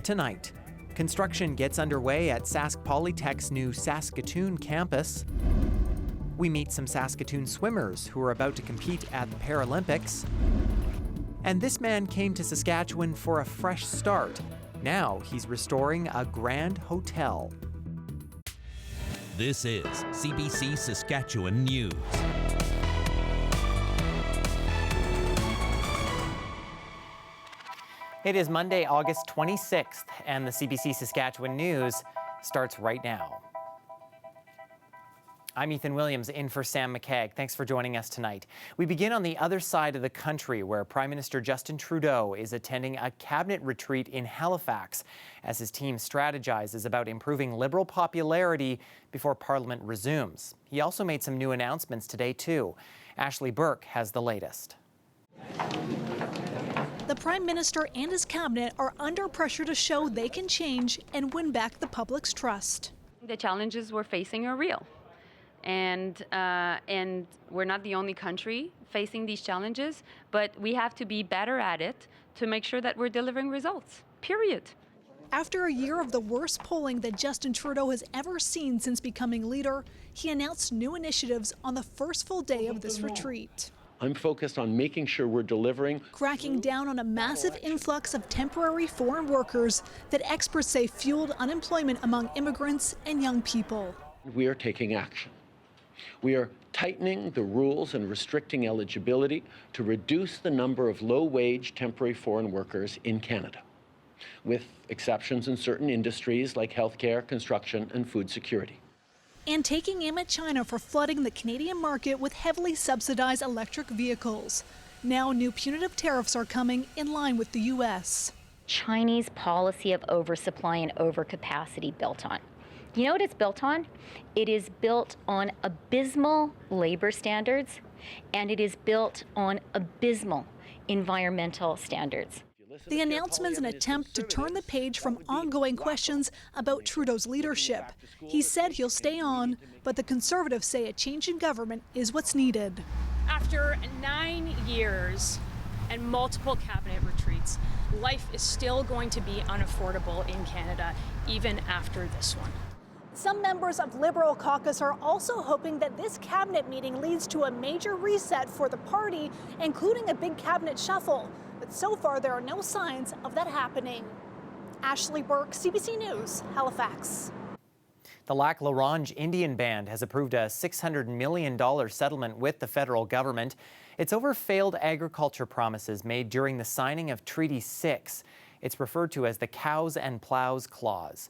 tonight. Construction gets underway at Sask Polytech's new Saskatoon campus. We meet some Saskatoon swimmers who are about to compete at the Paralympics. And this man came to Saskatchewan for a fresh start. Now he's restoring a grand hotel. This is CBC Saskatchewan News. It is Monday, August 26th, and the CBC Saskatchewan News starts right now. I'm Ethan Williams, in for Sam McCagg. Thanks for joining us tonight. We begin on the other side of the country, where Prime Minister Justin Trudeau is attending a cabinet retreat in Halifax as his team strategizes about improving Liberal popularity before Parliament resumes. He also made some new announcements today, too. Ashley Burke has the latest. The Prime Minister and his cabinet are under pressure to show they can change and win back the public's trust. The challenges we're facing are real. And we're not the only country facing these challenges, but we have to be better at it to make sure that we're delivering results, period. After a year of the worst polling that Justin Trudeau has ever seen since becoming leader, he announced new initiatives on the first full day of this retreat. I'm focused on making sure we're delivering. Cracking down on a massive influx of temporary foreign workers that experts say fueled unemployment among immigrants and young people. We are taking action. We are tightening the rules and restricting eligibility to reduce the number of low-wage temporary foreign workers in Canada, with exceptions in certain industries like healthcare, construction, and food security. And taking aim at China for flooding the Canadian market with heavily subsidized electric vehicles. Now new punitive tariffs are coming in line with the U.S. Chinese policy of oversupply and overcapacity built on. You know what it's built on? It is built on abysmal labor standards, and it is built on abysmal environmental standards. The announcement's an attempt to turn the page from ongoing questions about Trudeau's leadership. He said he'll stay on, but the Conservatives say a change in government is what's needed. After 9 years and multiple cabinet retreats, life is still going to be unaffordable in Canada, even after this one. Some members of Liberal caucus are also hoping that this cabinet meeting leads to a major reset for the party, including a big cabinet shuffle. But so far, there are no signs of that happening. Ashley Burke, CBC News, Halifax. The Lac La Ronge Indian Band has approved a $600 million settlement with the federal government. It's over failed agriculture promises made during the signing of Treaty 6. It's referred to as the Cows and Plows Clause.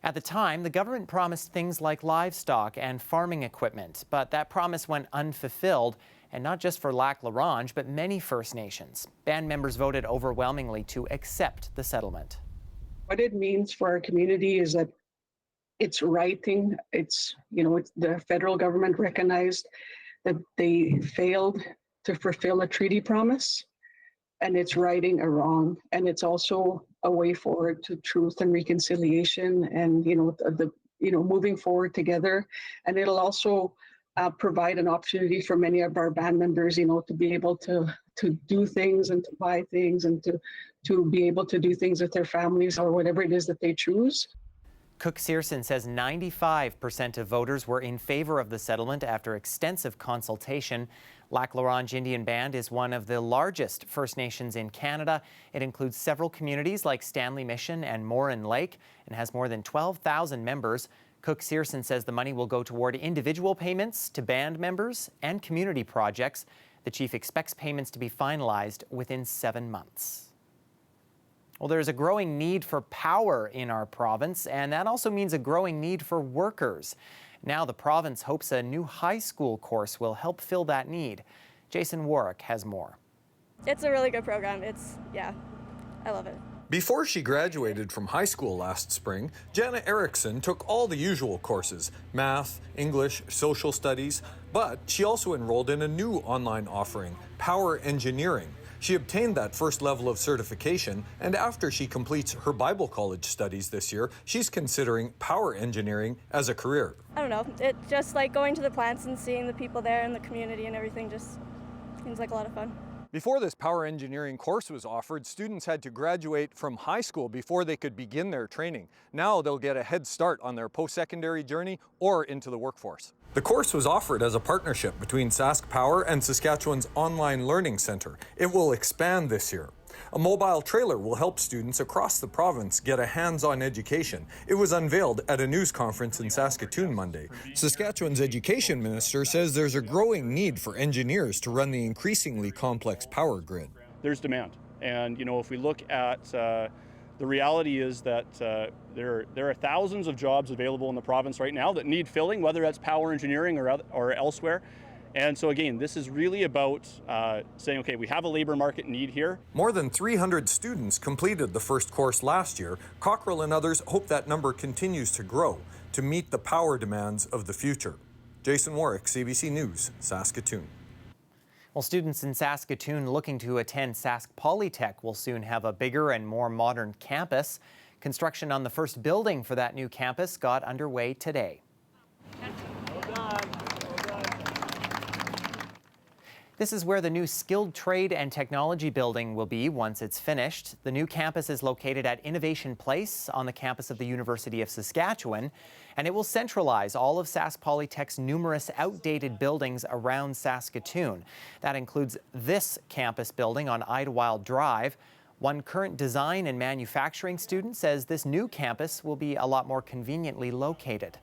At the time, the government promised things like livestock and farming equipment, but that promise went unfulfilled, and not just for Lac La Ronge, but many First Nations. Band members voted overwhelmingly to accept the settlement. What it means for our community is that it's righting. It's the federal government recognized that they failed to fulfill a treaty promise, and it's righting a wrong. And it's also a way forward to truth and reconciliation, and moving forward together. And it'll also provide an opportunity for many of our band members, to be able to do things and to buy things and to be able to do things with their families or whatever it is that they choose. Cook Searson says 95% of voters were in favor of the settlement after extensive consultation. Lac La Ronge Indian Band is one of the largest First Nations in Canada. It includes several communities like Stanley Mission and Morin Lake and has more than 12,000 members. Cook Searson says the money will go toward individual payments to band members and community projects. The chief expects payments to be finalized within 7 months. Well, there's a growing need for power in our province, and that also means a growing need for workers. Now the province hopes a new high school course will help fill that need. Jason Warwick has more. It's a really good program. I love it. Before she graduated from high school last spring, Jana Erickson took all the usual courses, math, English, social studies, but she also enrolled in a new online offering, Power Engineering. She obtained that first level of certification, and after she completes her Bible college studies this year, she's considering power engineering as a career. I don't know, it just like going to the plants and seeing the people there and the community and everything just seems like a lot of fun. Before this power engineering course was offered, students had to graduate from high school before they could begin their training. Now they'll get a head start on their post-secondary journey or into the workforce. The course was offered as a partnership between Sask Power and Saskatchewan's Online Learning Centre. It will expand this year. A mobile trailer will help students across the province get a hands-on education. It was unveiled at a news conference in Saskatoon Monday. Saskatchewan's education minister says there's a growing need for engineers to run the increasingly complex power grid. There's demand. And, if we look at the reality is that there are thousands of jobs available in the province right now that need filling, whether that's power engineering or elsewhere. And so again, this is really about saying, okay, we have a labor market need here. More than 300 students completed the first course last year. Cockrell and others hope that number continues to grow to meet the power demands of the future. Jason Warwick, CBC News, Saskatoon. Well, students in Saskatoon looking to attend Sask Polytech will soon have a bigger and more modern campus. Construction on the first building for that new campus got underway today. This is where the new Skilled Trade and Technology building will be once it's finished. The new campus is located at Innovation Place on the campus of the University of Saskatchewan, and it will centralize all of Sask Polytech's numerous outdated buildings around Saskatoon. That includes this campus building on Idlewild Drive. One current design and manufacturing student says this new campus will be a lot more conveniently located.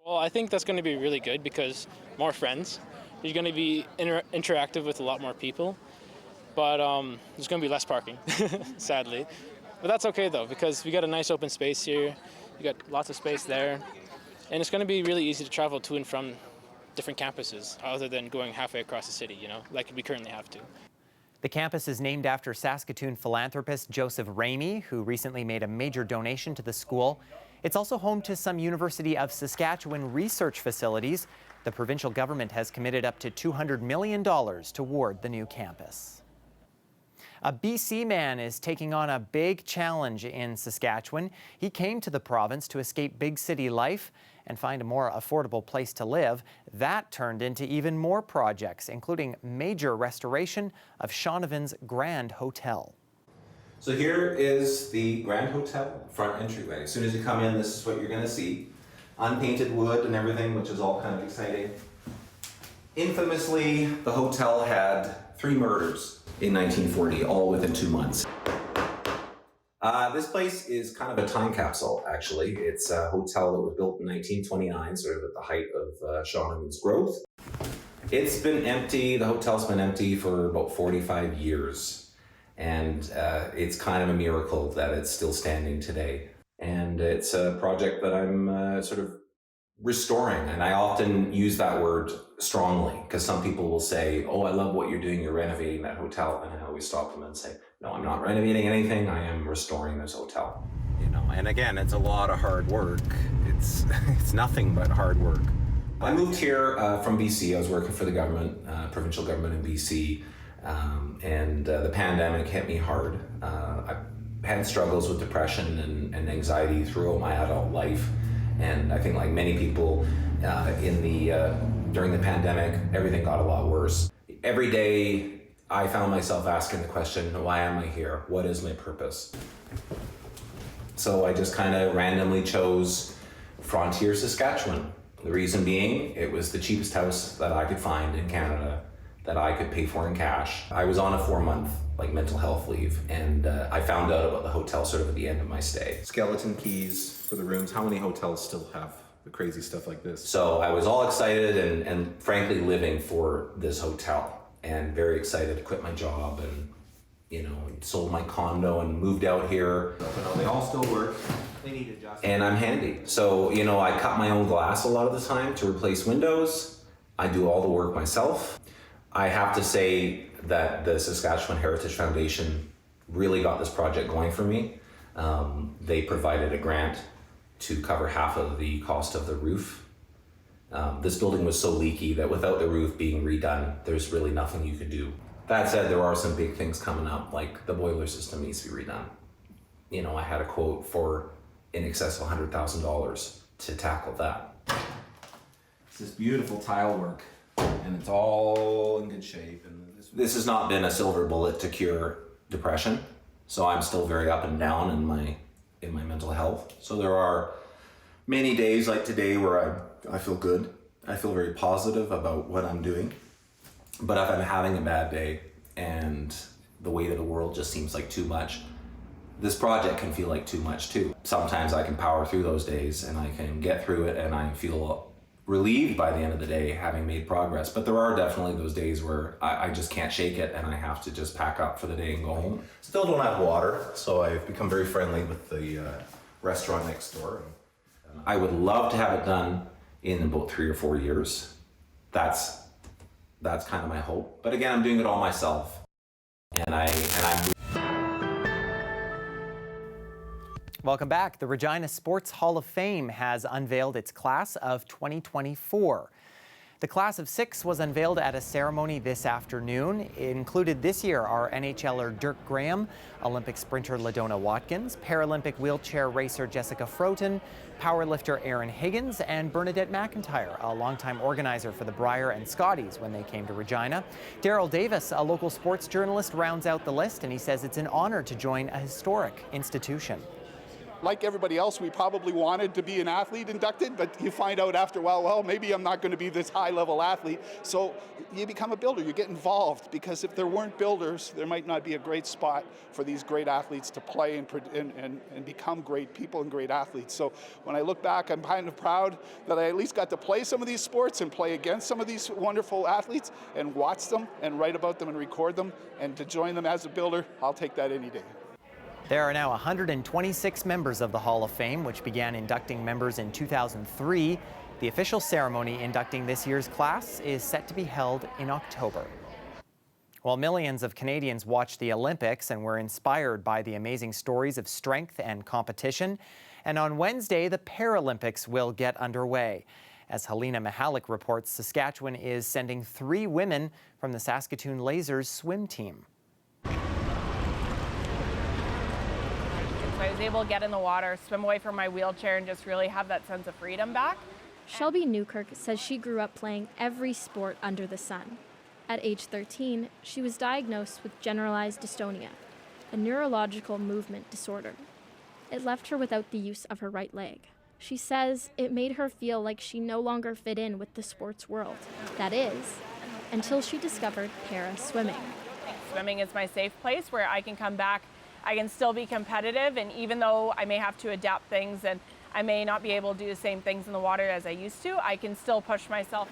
Well, I think that's going to be really good because more friends. You're going to be interactive with a lot more people, but there's going to be less parking, sadly. But that's okay though, because we got a nice open space here. You got lots of space there, and it's going to be really easy to travel to and from different campuses, other than going halfway across the city, like we currently have to. The campus is named after Saskatoon philanthropist Joseph Ramey, who recently made a major donation to the school. It's also home to some University of Saskatchewan research facilities. The provincial government has committed up to $200 million toward the new campus. A BC man is taking on a big challenge in Saskatchewan. He came to the province to escape big city life and find a more affordable place to live. That turned into even more projects, including major restoration of Shaunavon's Grand Hotel. So here is the Grand Hotel front entryway. As soon as you come in, this is what you're going to see. Unpainted wood and everything, which is all kind of exciting. Infamously, the hotel had 3 murders in 1940, all within 2 months. This place is kind of a time capsule, actually. It's a hotel that was built in 1929, sort of at the height of Shaunavon's growth. It's been empty, the hotel's been empty for about 45 years. And it's kind of a miracle that it's still standing today. And it's a project that I'm sort of restoring. And I often use that word strongly because some people will say, oh, I love what you're doing. You're renovating that hotel. And I always stop them and say, no, I'm not renovating anything. I am restoring this hotel. And again, it's a lot of hard work. It's nothing but hard work. I moved here from BC. I was working for the government, provincial government in BC. And the pandemic hit me hard. I had struggles with depression and anxiety throughout my adult life. And I think like many people during the pandemic, everything got a lot worse. Every day I found myself asking the question, why am I here? What is my purpose? So I just kind of randomly chose Frontier, Saskatchewan. The reason being, it was the cheapest house that I could find in Canada that I could pay for in cash. I was on a 4-month mental health leave, and I found out about the hotel sort of at the end of my stay. Skeleton keys for the rooms. How many hotels still have the crazy stuff like this? So I was all excited and frankly living for this hotel, and very excited to quit my job and sold my condo and moved out here. They all still work. They need adjustments. And I'm handy. So, I cut my own glass a lot of the time to replace windows. I do all the work myself. I have to say that the Saskatchewan Heritage Foundation really got this project going for me. They provided a grant to cover half of the cost of the roof. This building was so leaky that without the roof being redone, there's really nothing you could do. That said, there are some big things coming up, like the boiler system needs to be redone. I had a quote for in excess of $100,000 to tackle that. It's this beautiful tile work, and it's all in good shape. And This has not been a silver bullet to cure depression, so I'm still very up and down in my mental health. So there are many days like today where I feel good. I feel very positive about what I'm doing. But if I'm having a bad day and the weight of the world just seems like too much, this project can feel like too much too. Sometimes I can power through those days and I can get through it and I feel relieved by the end of the day having made progress. But there are definitely those days where I just can't shake it and I have to just pack up for the day and go home. Still don't have water, so I've become very friendly with the restaurant next door. I would love to have it done in about 3 or 4 years. That's kind of my hope. But again, I'm doing it all myself. And I'm Welcome back. The Regina Sports Hall of Fame has unveiled its class of 2024. The class of 6 was unveiled at a ceremony this afternoon. It included this year are NHLer Dirk Graham, Olympic sprinter LaDonna Watkins, Paralympic wheelchair racer Jessica Froten, powerlifter Aaron Higgins, and Bernadette McIntyre, a longtime organizer for the Brier and Scotties when they came to Regina. Daryl Davis, a local sports journalist, rounds out the list, and he says it's an honor to join a historic institution. Like everybody else, we probably wanted to be an athlete inducted, but you find out after a while, well, maybe I'm not going to be this high-level athlete. So you become a builder, you get involved, because if there weren't builders, there might not be a great spot for these great athletes to play and become great people and great athletes. So when I look back, I'm kind of proud that I at least got to play some of these sports and play against some of these wonderful athletes and watch them and write about them and record them, and to join them as a builder, I'll take that any day. There are now 126 members of the Hall of Fame, which began inducting members in 2003. The official ceremony inducting this year's class is set to be held in October. Well, millions of Canadians watched the Olympics and were inspired by the amazing stories of strength and competition. And on Wednesday, the Paralympics will get underway. As Helena Mihalik reports, Saskatchewan is sending 3 women from the Saskatoon Lasers swim team. I was able to get in the water, swim away from my wheelchair, and just really have that sense of freedom back. Shelby Newkirk says she grew up playing every sport under the sun. At age 13, she was diagnosed with generalized dystonia, a neurological movement disorder. It left her without the use of her right leg. She says it made her feel like she no longer fit in with the sports world. That is, until she discovered para swimming. Swimming is my safe place where I can come back. I can still be competitive, and even though I may have to adapt things and I may not be able to do the same things in the water as I used to, I can still push myself.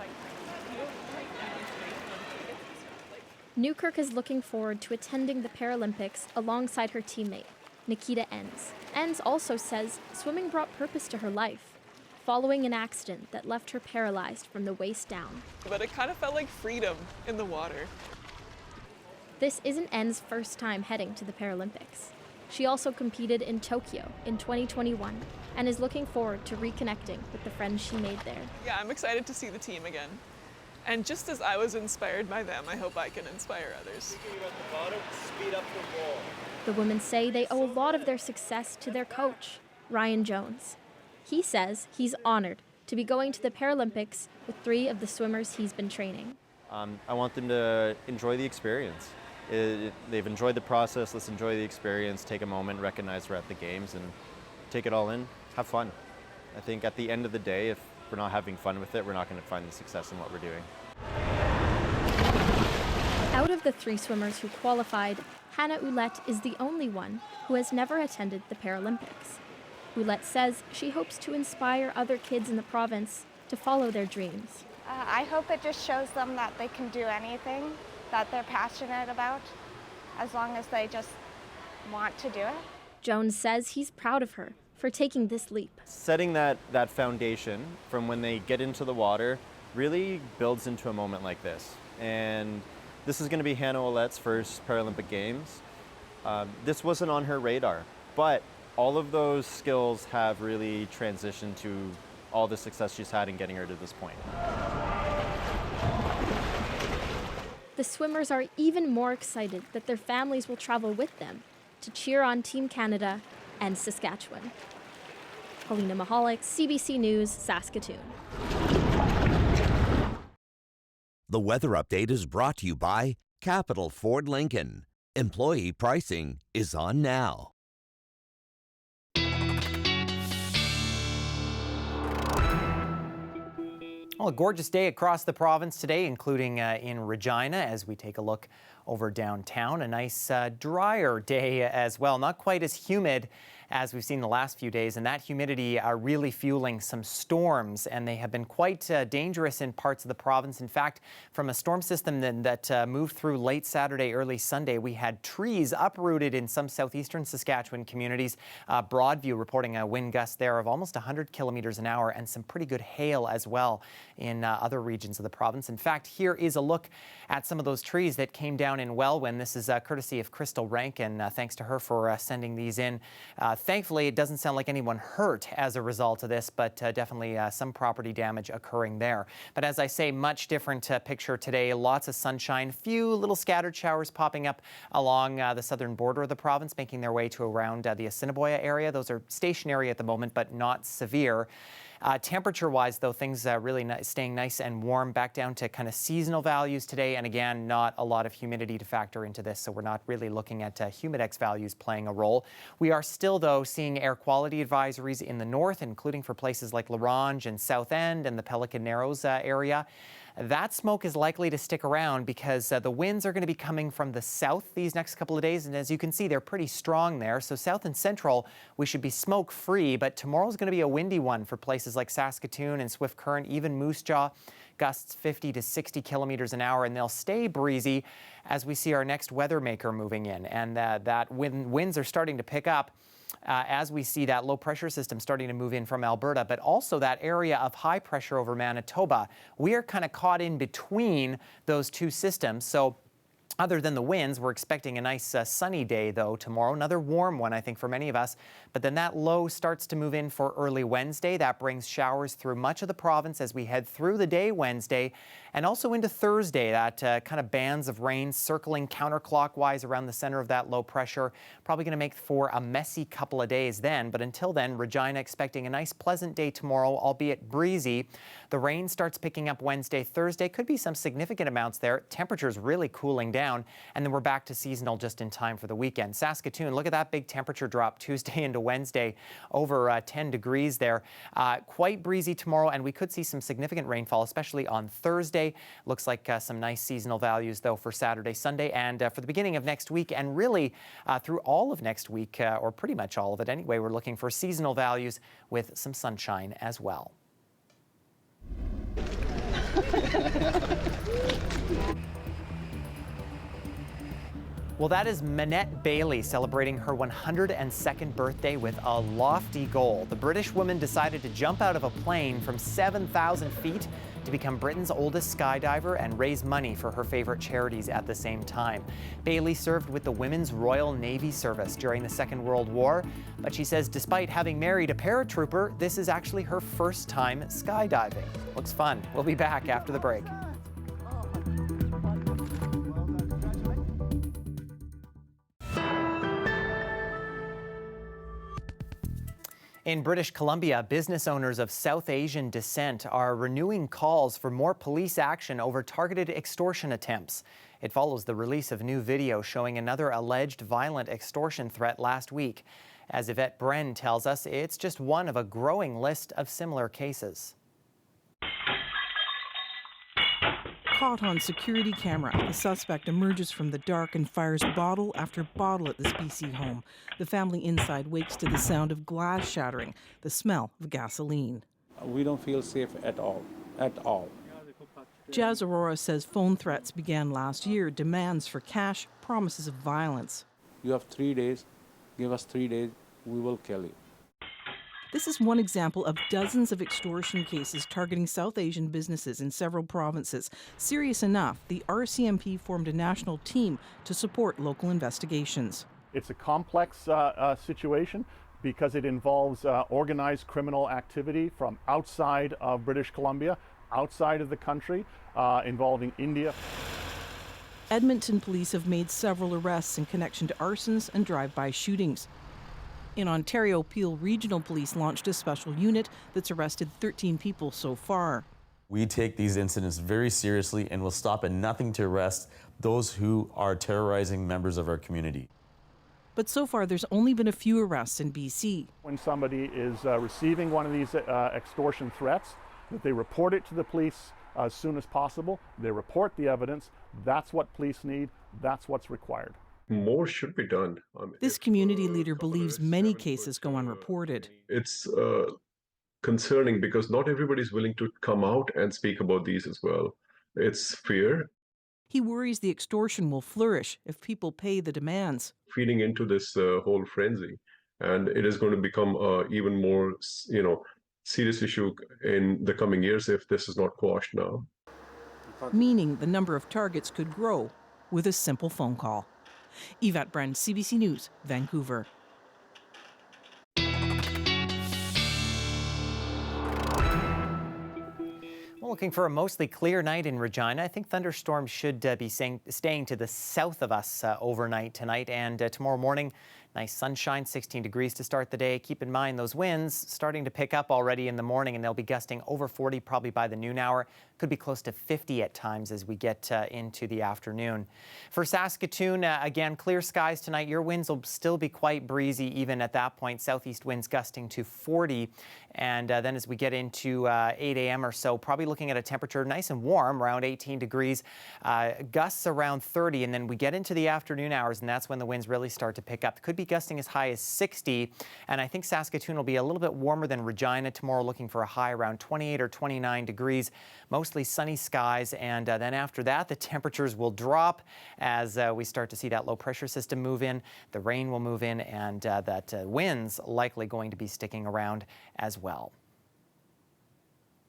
Newkirk is looking forward to attending the Paralympics alongside her teammate, Nikita Enns. Enns also says swimming brought purpose to her life, following an accident that left her paralyzed from the waist down. But it kind of felt like freedom in the water. This isn't Enns' first time heading to the Paralympics. She also competed in Tokyo in 2021 and is looking forward to reconnecting with the friends she made there. Yeah, I'm excited to see the team again. And just as I was inspired by them, I hope I can inspire others. The women say they owe a lot of their success to their coach, Ryan Jones. He says he's honored to be going to the Paralympics with 3 of the swimmers he's been training. I want them to enjoy the experience. They've enjoyed the process, let's enjoy the experience, take a moment, recognize we're at the games, and take it all in, have fun. I think at the end of the day, if we're not having fun with it, we're not going to find the success in what we're doing. Out of the 3 swimmers who qualified, Hannah Ouellette is the only one who has never attended the Paralympics. Ouellette says she hopes to inspire other kids in the province to follow their dreams. I hope it just shows them that they can do anything that they're passionate about, as long as they just want to do it. Jones says he's proud of her for taking this leap. Setting that foundation from when they get into the water really builds into a moment like this. And this is going to be Hannah Ouellette's first Paralympic Games. This wasn't on her radar, but all of those skills have really transitioned to all the success she's had in getting her to this point. The swimmers are even more excited that their families will travel with them to cheer on Team Canada and Saskatchewan. Helena Mihalik, CBC News, Saskatoon. The weather update is brought to you by Capital Ford Lincoln. Employee pricing is on now. Well, a gorgeous day across the province today, including in Regina, as we take a look over downtown. A nice drier day as well, not quite as humid as we've seen the last few days, and that humidity are really fueling some storms, and they have been quite dangerous in parts of the province. In fact, from a storm system that moved through late Saturday, early Sunday, we had trees uprooted in some southeastern Saskatchewan communities. Broadview reporting a wind gust there of almost 100 kilometers an hour, and some pretty good hail as well in other regions of the province. In fact, here is a look at some of those trees that came down in Welwyn. This is courtesy of Crystal Rankin. Thanks to her for sending these in. Thankfully, it doesn't sound like anyone hurt as a result of this, but definitely some property damage occurring there. But as I say, much different picture today. Lots of sunshine, few little scattered showers popping up along the southern border of the province, making their way to around the Assiniboia area. Those are stationary at the moment, but not severe. Temperature-wise, though, things really staying nice and warm, back down to kind of seasonal values today. And again, not a lot of humidity to factor into this, so we're not really looking at humidex values playing a role. We are still, though, seeing air quality advisories in the north, including for places like La Ronge and South End and the Pelican Narrows area. That smoke is likely to stick around because the winds are going to be coming from the south these next couple of days. And as you can see, they're pretty strong there. So south and central, we should be smoke free. But tomorrow's going to be a windy one for places like Saskatoon and Swift Current, even Moose Jaw. Gusts 50 to 60 kilometers an hour, and they'll stay breezy as we see our next weather maker moving in. And that winds are starting to pick up. As we see that low pressure system starting to move in from Alberta, but also that area of high pressure over Manitoba. We are kind of caught in between those two systems. So other than the winds, we're expecting a nice sunny day, though, tomorrow. Another warm one, I think, for many of us. But then that low starts to move in for early Wednesday. That brings showers through much of the province as we head through the day Wednesday and also into Thursday. That kind of bands of rain circling counterclockwise around the center of that low pressure. Probably going to make for a messy couple of days then. But until then, Regina expecting a nice pleasant day tomorrow, albeit breezy. The rain starts picking up Wednesday, Thursday. Could be some significant amounts there. Temperatures really cooling down. And then we're back to seasonal just in time for the weekend. Saskatoon, look at that big temperature drop Tuesday into Wednesday, over 10 degrees there. Quite breezy tomorrow, and we could see some significant rainfall, especially on Thursday. Looks like some nice seasonal values, though, for Saturday, Sunday, and for the beginning of next week, and really through all of next week, or pretty much all of it anyway. We're looking for seasonal values with some sunshine as well. Well, that is Manette Bailey celebrating her 102nd birthday with a lofty goal. The British woman decided to jump out of a plane from 7,000 feet to become Britain's oldest skydiver and raise money for her favorite charities at the same time. Bailey served with the Women's Royal Navy Service during the Second World War, but she says despite having married a paratrooper, this is actually her first time skydiving. Looks fun. We'll be back after the break. In British Columbia, business owners of South Asian descent are renewing calls for more police action over targeted extortion attempts. It follows the release of new video showing another alleged violent extortion threat last week. As Yvette Bren tells us, it's just one of a growing list of similar cases. Caught on security camera, the suspect emerges from the dark and fires bottle after bottle at this BC home. The family inside wakes to the sound of glass shattering, the smell of gasoline. We don't feel safe at all, at all. Jazz Aurora says phone threats began last year, demands for cash, promises of violence. You have 3 days, give us 3 days, we will kill you. This is one example of dozens of extortion cases targeting South Asian businesses in several provinces. Serious enough, the RCMP formed a national team to support local investigations. It's a complex situation because it involves organized criminal activity from outside of British Columbia, outside of the country, involving India. Edmonton police have made several arrests in connection to arsons and drive-by shootings. In Ontario, Peel Regional Police launched a special unit that's arrested 13 people so far. We take these incidents very seriously and will stop at nothing to arrest those who are terrorizing members of our community. But so far, there's only been a few arrests in BC. When somebody is receiving one of these extortion threats, that they report it to the police as soon as possible. They report the evidence. That's what police need. That's what's required. More should be done. This community leader believes many cases go unreported. It's concerning because not everybody is willing to come out and speak about these as well. It's fear. He worries the extortion will flourish if people pay the demands. Feeding into this whole frenzy, and it is going to become even more, serious issue in the coming years if this is not quashed now. Meaning the number of targets could grow with a simple phone call. Yvette Brenn, CBC News, Vancouver. Looking for a mostly clear night in Regina. I think thunderstorms should be staying to the south of us overnight tonight and tomorrow morning. Nice sunshine, 16 degrees to start the day. Keep in mind those winds starting to pick up already in the morning, and they'll be gusting over 40 probably by the noon hour. Could be close to 50 at times as we get into the afternoon. For Saskatoon, again, clear skies tonight. Your winds will still be quite breezy even at that point. Southeast winds gusting to 40. And then as we get into 8 a.m. or so, probably looking at a temperature nice and warm, around 18 degrees, gusts around 30. And then we get into the afternoon hours, and that's when the winds really start to pick up. Could be gusting as high as 60. And I think Saskatoon will be a little bit warmer than Regina tomorrow, looking for a high around 28 or 29 degrees. Mostly sunny skies, and then after that, the temperatures will drop as we start to see that low pressure system move in. The rain will move in, and that winds likely going to be sticking around as well.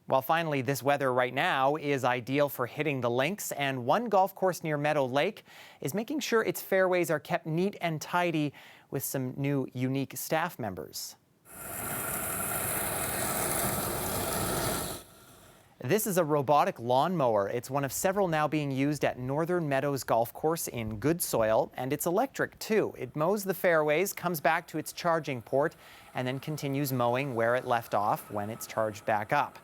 Well, finally, this weather right now is ideal for hitting the links, and one golf course near Meadow Lake is making sure its fairways are kept neat and tidy with some new unique staff members. This is a robotic lawnmower. It's one of several now being used at Northern Meadows Golf Course in good soil, and it's electric too. It mows the fairways, comes back to its charging port, and then continues mowing where it left off when it's charged back up.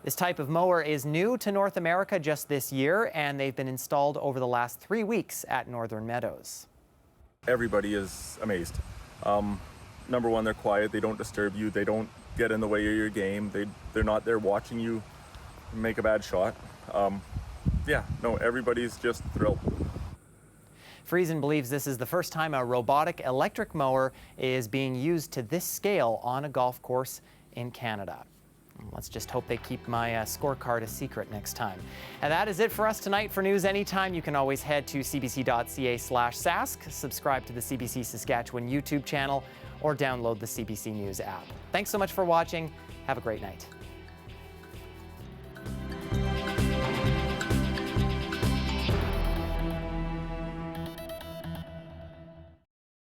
This type of mower is new to North America just this year, and they've been installed over the last 3 weeks at Northern Meadows. Everybody is amazed. Number one, they're quiet. They don't disturb you. They don't get in the way of your game. They're not there watching you make a bad shot. Everybody's just thrilled. Friesen believes this is the first time a robotic electric mower is being used to this scale on a golf course in Canada. Let's just hope they keep my scorecard a secret next time. And that is it for us tonight. For news anytime, you can always head to cbc.ca/sask, subscribe to the CBC Saskatchewan YouTube channel, or download the CBC News app. Thanks so much for watching. Have a great night.